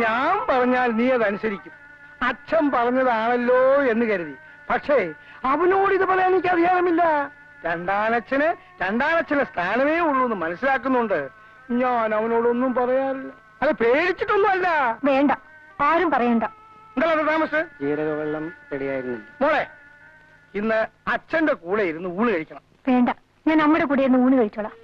ഞാൻ പറഞ്ഞാൽ നീ അതനുസരിക്കും. അച്ഛൻ പറഞ്ഞതാണല്ലോ എന്ന് കരുതി. പക്ഷേ അവനോട് ഇത് പറയാൻ എനിക്ക് അധികാരമില്ല. രണ്ടാനച്ഛന് സ്ഥാനമേ ഉള്ളൂ എന്ന് മനസ്സിലാക്കുന്നുണ്ട്. ഞാൻ അവനോടൊന്നും പറയാറില്ല. അത് പേടിച്ചിട്ടൊന്നും അല്ല. വേണ്ട, ആരും പറയണ്ട. എന്താ താമസ്? ജീരകവെള്ളം റെഡിയായിരുന്നില്ല. മോളെ, ഇന്ന് അച്ഛന്റെ കൂടെ ഇരുന്ന് ഊണ് കഴിക്കണം. വേണ്ട, ഞാൻ നമ്മുടെ കൂടെ ഇരുന്ന് ഊണ് കഴിച്ചോളാം.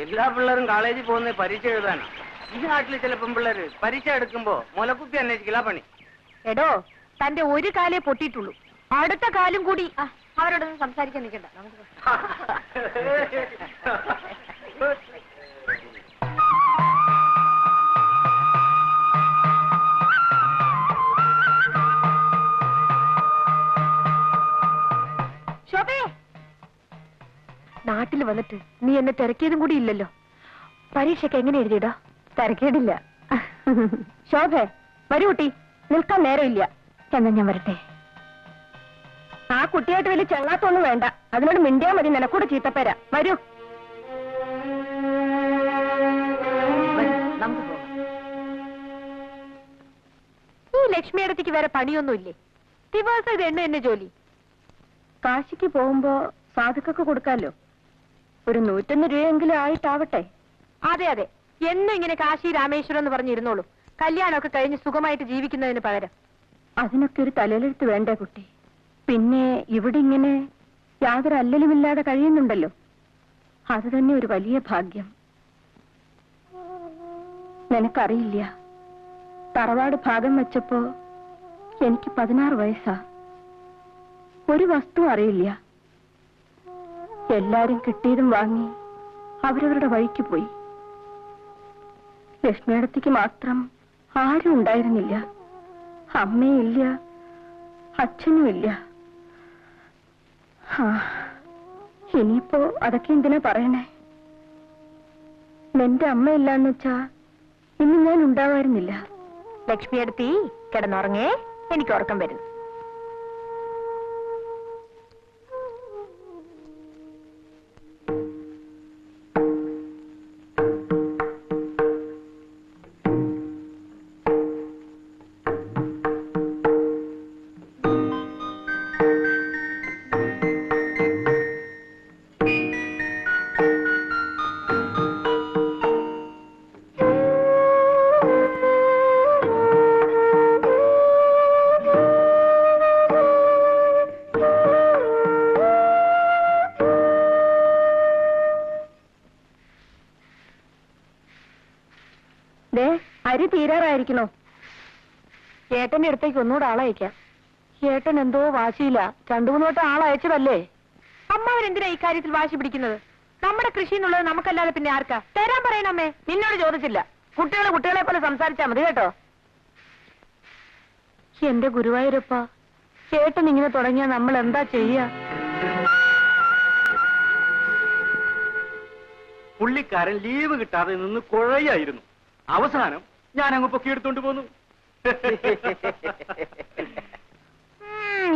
എല്ലാ പിള്ളേരും കോളേജിൽ പോകുന്ന പരീക്ഷ എഴുതാനാ. ഈ നാട്ടിൽ ചില പെൺപിള്ളേര് പരീക്ഷ എടുക്കുമ്പോ മുലക്കുപ്പി അന്വേഷിക്കില്ല പണി. എടോ, തന്റെ ഒരു കാലേ പൊട്ടിയിട്ടുള്ളൂ, അടുത്ത കാലും കൂടി. അവരോടൊന്നും സംസാരിക്കാൻ നിൽക്കണ്ട. ശോഭേ, നാട്ടിൽ വന്നിട്ട് നീ എന്നെ തിരക്കിയതും കൂടി ഇല്ലല്ലോ. പരീക്ഷയ്ക്ക് എങ്ങനെ എഴുതിയിടാ? തിരക്കേടില്ല. ശോഭേ, വരൂ കുട്ടി, നിൽക്കാൻ നേരമില്ല. എന്നാ ഞാൻ വരട്ടെ. ആ കുട്ടിയായിട്ട് വലിയ ചങ്ങാത്തൊന്നും വേണ്ട, അതിനോട് മിണ്ടിയാ മതി. നിനക്കൂടെ ചീത്തപ്പേരാ. വരൂ. ഈ ലക്ഷ്മിയടത്തേക്ക് വേറെ പണിയൊന്നുമില്ലേ? ദിവസം ഇത് എന്നെ ജോലി. കാശിക്ക് പോകുമ്പോ സാധുക്കൊക്കെ കൊടുക്കാലോ. ഒരു 101 രൂപയെങ്കിലും ആയിട്ടാവട്ടെ. അതെ അതെ, എന്നും ഇങ്ങനെ കാശി രാമേശ്വരം എന്ന് പറഞ്ഞിരുന്നോളൂ. കല്യാണമൊക്കെ കഴിഞ്ഞ് സുഖമായിട്ട് ജീവിക്കുന്നതിന് പകരം. അതിനൊക്കെ ഒരു തലയിലെടുത്ത് വേണ്ടേ കുട്ടി? പിന്നെ ഇവിടെ ഇങ്ങനെ യാതൊരു അല്ലലുമില്ലാതെ കഴിയുന്നുണ്ടല്ലോ, അത് തന്നെ ഒരു വലിയ ഭാഗ്യം. നിനക്കറിയില്ല, തറവാട് ഭാഗം വെച്ചപ്പോ എനിക്ക് 16 വയസ്സാ. ഒരു വസ്തു അറിയില്ല. എല്ലാരും കിട്ടിയതും വാങ്ങി അവരവരുടെ വഴിക്ക് പോയി. ലക്ഷ്മിയടത്തേക്ക് മാത്രം ആരും ഉണ്ടായിരുന്നില്ല. അമ്മയില്ല, അച്ഛനുമില്ല. ഇനിയിപ്പോ അതൊക്കെ എന്തിനാ പറയണേ? എന്റെ അമ്മയില്ലാന്ന് വെച്ചാ ഇന്ന് ഞാൻ ഉണ്ടാവായിരുന്നില്ല. ലക്ഷ്മിയടത്തി കിടന്നുറങ്ങേ, എനിക്ക് ഉറക്കം വരുന്നു. അരി തീരാറായിരിക്കണോ? ഏട്ടന്റെ അടുത്തേക്ക് ഒന്നുകൂടെ ആളയക്കാം. ഏട്ടൻ എന്തോ വാശിയില്ല. 2-3 വട്ടം ആളയച്ചതല്ലേ. അമ്മാവരെന്തിനാ ഇക്കാര്യത്തിൽ വാശി പിടിക്കുന്നത്? നമ്മുടെ കൃഷി എന്നുള്ളത് നമുക്കല്ലാതെ പിന്നെ ആർക്കാ? തരാൻ പറയണമ്മേ. നിന്നോട് ചോദിച്ചില്ല. കുട്ടികളെ പോലെ സംസാരിച്ചാ മതി കേട്ടോ. എന്റെ ഗുരുവായൂരപ്പ, ഏട്ടൻ ഇങ്ങനെ തുടങ്ങിയാ നമ്മൾ എന്താ ചെയ്യാ? പുള്ളിക്കാരൻ ലീവ് കിട്ടാതെ നിന്ന് കുഴയായിരുന്നു. അവസാനം ഞാൻ അങ്ങ് പൊക്കിയെടുത്തോണ്ട് പോന്നു.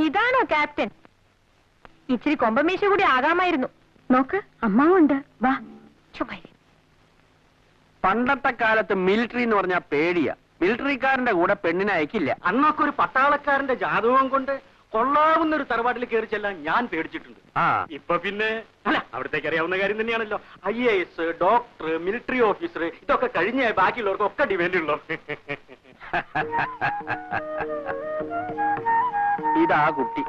ഇതാണോ ക്യാപ്റ്റൻ? ഇച്ചിരി കൊമ്പമീശ കൂടി ആകാമായിരുന്നു. നോക്ക്, അമ്മാവുണ്ട്. വാ. പണ്ടത്തെ കാലത്ത് മിലിറ്ററി എന്ന് പറഞ്ഞാൽ പേടിയാ. മിലിറ്ററിക്കാരന്റെ കൂടെ പെണ്ണിനെ അയക്കില്ല. അന്നൊക്കെ ഒരു പട്ടാളക്കാരന്റെ ജാതകം കൊണ്ട് കൊള്ളാവുന്ന ഒരു തറവാട്ടിൽ കയറി ചെല്ലാൻ ഞാൻ പേടിച്ചിട്ടുണ്ട്. ഇപ്പൊ പിന്നെ അല്ല, അവിടത്തേക്ക് അറിയാവുന്ന കാര്യം തന്നെയാണല്ലോ. IAS, ഡോക്ടർ, മിലിറ്ററി ഓഫീസർ, ഇതൊക്കെ കഴിഞ്ഞ ബാക്കിയുള്ളവർക്കൊക്കെ ഡിമാൻഡ് ഉള്ളു. ഇതാ കുട്ടി.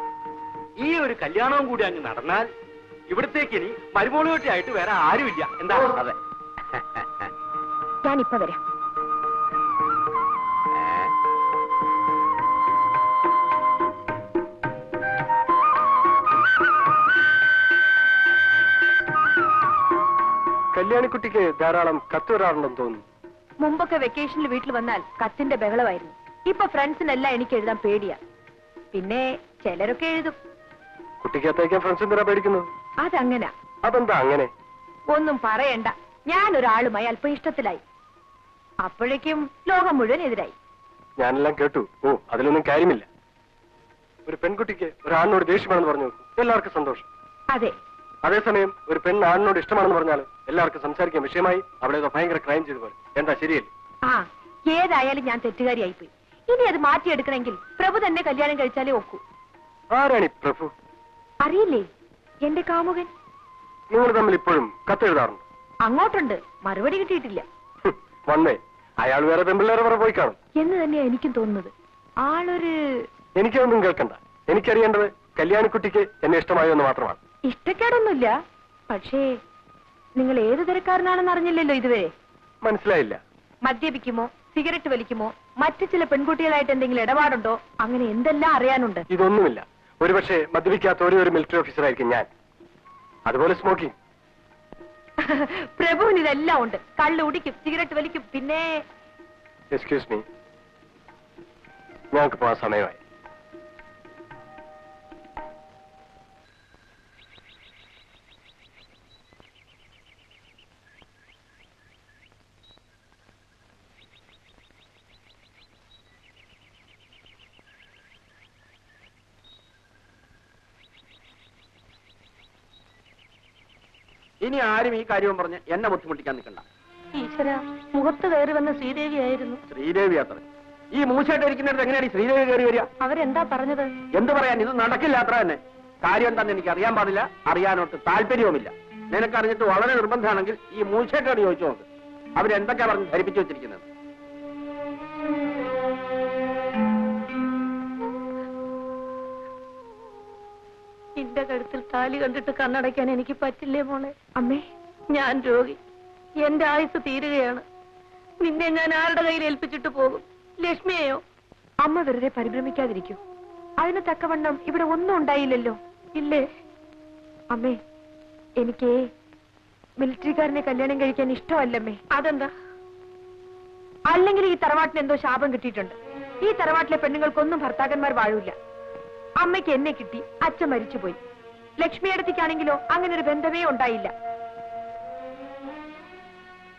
ഈ ഒരു കല്യാണവും കൂടി അങ്ങ് നടന്നാൽ ഇവിടത്തേക്ക് ഇനി മരുമോളുകെട്ടിയായിട്ട് വേറെ ആരുമില്ല. എന്താ? അതെ. ഞാനിപ്പോ വരാം. കല്യാണിക്കുട്ടിക്ക് ധാരാളം കത്ത് വരാറുണ്ടെന്ന് തോന്നുന്നു. മുമ്പൊക്കെ വെക്കേഷനിൽ വീട്ടിൽ വന്നാൽ കത്തിന്റെ ബഹളമായിരുന്നു. ഇപ്പൊ ഫ്രണ്ട്സിനെല്ലാം എനിക്ക് എഴുതാൻ പേടിയാ. പിന്നെ ചിലരൊക്കെ എഴുതും. കുട്ടിക്ക് അത്തയ്ക്കാൻ ഫ്രണ്ട്സ് എന്തിനാ പേടിക്കുന്നത്? അതങ്ങനെ. അതെന്താ അങ്ങനെ? ഒന്നും പറയണ്ട. ഞാനൊരാളുമായി അല്പം ഇഷ്ടത്തിലായി. അപ്പോഴേക്കും ലോകം മുഴുവൻ എതിരായി. ഞാനെല്ലാം കേട്ടു. അതിലൊന്നും കാര്യമില്ല. ഒരു പെൺകുട്ടിക്ക് ഒരു ആണിനോട് ദേഷ്യമാണെന്ന് പറഞ്ഞു നോക്കൂ, എല്ലാവർക്കും സന്തോഷം. അതെ, അതേസമയം ഒരു പെണ്ണ് ആണിനോട് ഇഷ്ടമാണെന്ന് പറഞ്ഞാൽ എല്ലാവർക്കും സംസാരിക്കാൻ വിഷയമായി, അവിടെ ഏതോ ഭയങ്കര ക്രൈം ചെയ്തു പോലെ. എന്താ ശരിയല്ലേ? ആ ഏതായാലും ഞാൻ തെറ്റുകാരിയായിപ്പോയി. ഇനി അത് മാറ്റിയെടുക്കണമെങ്കിൽ പ്രഭു തന്നെ കല്യാണം കഴിച്ചാലേ ഒക്കൂ. ആരാണി പ്രഭു? അറിയില്ലേ, എന്റെ കാമുകൻ. നിങ്ങൾ തമ്മിൽ ഇപ്പോഴും കത്തെഴുതാറുണ്ട്? അങ്ങോട്ടുണ്ട്, മറുപടി കിട്ടിയിട്ടില്ല. വന്നേ, അയാൾ വേറെ പെമ്പിള്ളേരെ വേറെ പോയി കാണും എന്ന് തന്നെയാ എനിക്കും തോന്നുന്നത്. ആളൊരു... എനിക്കൊന്നും കേൾക്കണ്ട. എനിക്കറിയേണ്ടത് കല്യാണിക്കുട്ടിക്ക് എന്നെ ഇഷ്ടമായോ എന്ന് മാത്രമാണ്. ഇഷ്ടക്കേടൊന്നുമില്ല, പക്ഷേ നിങ്ങൾ ഏത് തരക്കാരനാണെന്ന് അറിഞ്ഞില്ലല്ലോ ഇതുവരെ. മനസ്സിലായില്ല. മദ്യപിക്കുമോ, സിഗരറ്റ് വലിക്കുമോ, മറ്റു ചില പെൺകുട്ടികളായിട്ട് എന്തെങ്കിലും ഇടപാടുണ്ടോ, അങ്ങനെ എന്തെല്ലാം അറിയാനുണ്ട്. ഇതൊന്നുമില്ല. ഒരുപക്ഷെ മദ്യപിക്കാത്ത ഒരു മിലിറ്ററി ഓഫീസറായിരിക്കും ഞാൻ. അതുപോലെ സ്മോക്കിംഗ്. പ്രഭുവിന് ഇതെല്ലാം ഉണ്ട്. കള്ള് കുടിക്കും, സിഗരറ്റ് വലിക്കും, പിന്നെ... എക്സ്ക്യൂസ് മീ, ഞങ്ങൾക്ക് പോകാൻ സമയമായി. ഇനി ആരും ഈ കാര്യവും പറഞ്ഞ് എന്നെ ബുദ്ധിമുട്ടിക്കാൻ നിൽക്കണ്ട. ഈശ്വര, മുഖത്ത് കയറി വന്ന ശ്രീദേവിയായിരുന്നു. ശ്രീദേവി അത്ര ഈ മൂശായിട്ട് ഇരിക്കുന്നിടത്ത് എങ്ങനെയാണ് ഈ ശ്രീദേവി കയറി വരിക? അവരെന്താ പറഞ്ഞത്? എന്ത് പറയാൻ, ഇത് നടക്കില്ല അത്ര തന്നെ. കാര്യം എന്താണെന്ന് എനിക്ക് അറിയാൻ പാടില്ല, അറിയാനോട്ട് താല്പര്യവുമില്ല. നിനക്കറിഞ്ഞിട്ട് വളരെ നിർബന്ധമാണെങ്കിൽ ഈ മൂശായിട്ടോട് ചോദിച്ചു നോക്ക്, അവരെന്തൊക്കെയാ പറഞ്ഞ് ധരിപ്പിച്ചു വെച്ചിരിക്കുന്നത്. എന്റെ കഴുത്തിൽ താലി കണ്ടിട്ട് കണ്ണടയ്ക്കാൻ എനിക്ക് പറ്റില്ലേ മോളെ? അമ്മേ, ഞാൻ രോഗി, എന്റെ ആയുസ് തീരുകയാണ്. നിന്നെ ഞാൻ ആരുടെ കയ്യിൽ ഏൽപ്പിച്ചിട്ട് പോകും? ലക്ഷ്മിയെയോ? അമ്മ വെറുതെ പരിഭ്രമിക്കാതിരിക്കൂ. അതിന് തക്കവണ്ണം ഇവിടെ ഒന്നും ഉണ്ടായില്ലല്ലോ, ഇല്ലേ? അമ്മേ, എനിക്ക് മിലിറ്ററിക്കാരനെ കല്യാണം കഴിക്കാൻ ഇഷ്ടമല്ലമ്മേ. അതെന്താ? അല്ലെങ്കിൽ ഈ തറവാട്ടിന് എന്തോ ശാപം കിട്ടിയിട്ടുണ്ട്. ഈ തറവാട്ടിലെ പെണ്ണുങ്ങൾക്കൊന്നും ഭർത്താക്കന്മാർ വാഴൂല. അമ്മയ്ക്ക് എന്നെ കിട്ടി, അച്ഛൻ മരിച്ചുപോയി. ലക്ഷ്മിയടത്തിക്കാണെങ്കിലോ അങ്ങനെ ഒരു ബന്ധമേ ഉണ്ടായില്ല.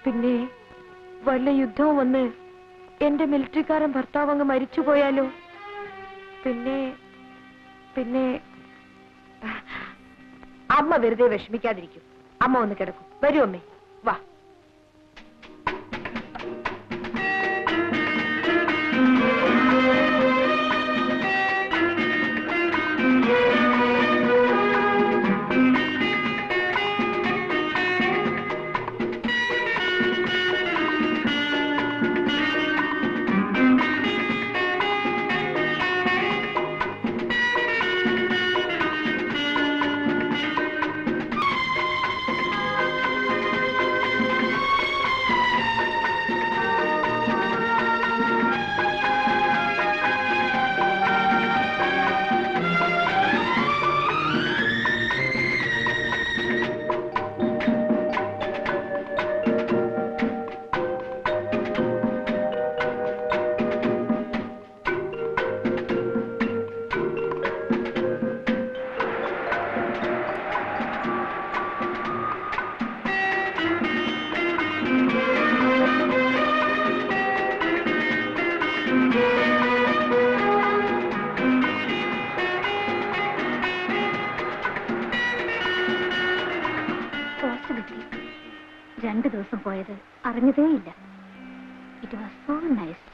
പിന്നെ വല്ല യുദ്ധവും വന്ന് എന്റെ മിലിറ്ററിക്കാരൻ ഭർത്താവ് അങ്ങ് മരിച്ചുപോയാലോ? പിന്നെ പിന്നെ അമ്മ വെറുതെ വിഷമിക്കാതിരിക്കും. അമ്മ ഒന്ന് കിടക്കും. വരൂ അമ്മേ, വാ. രണ്ടു ദിവസം പോയത് അറിഞ്ഞതേയില്ല. It was so nice.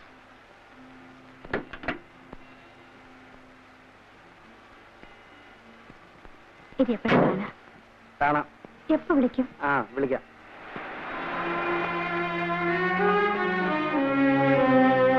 ഇത് എപ്പോഴാണ്? കാണാം. എപ്പോ വിളിക്കും? വിളിക്കാം.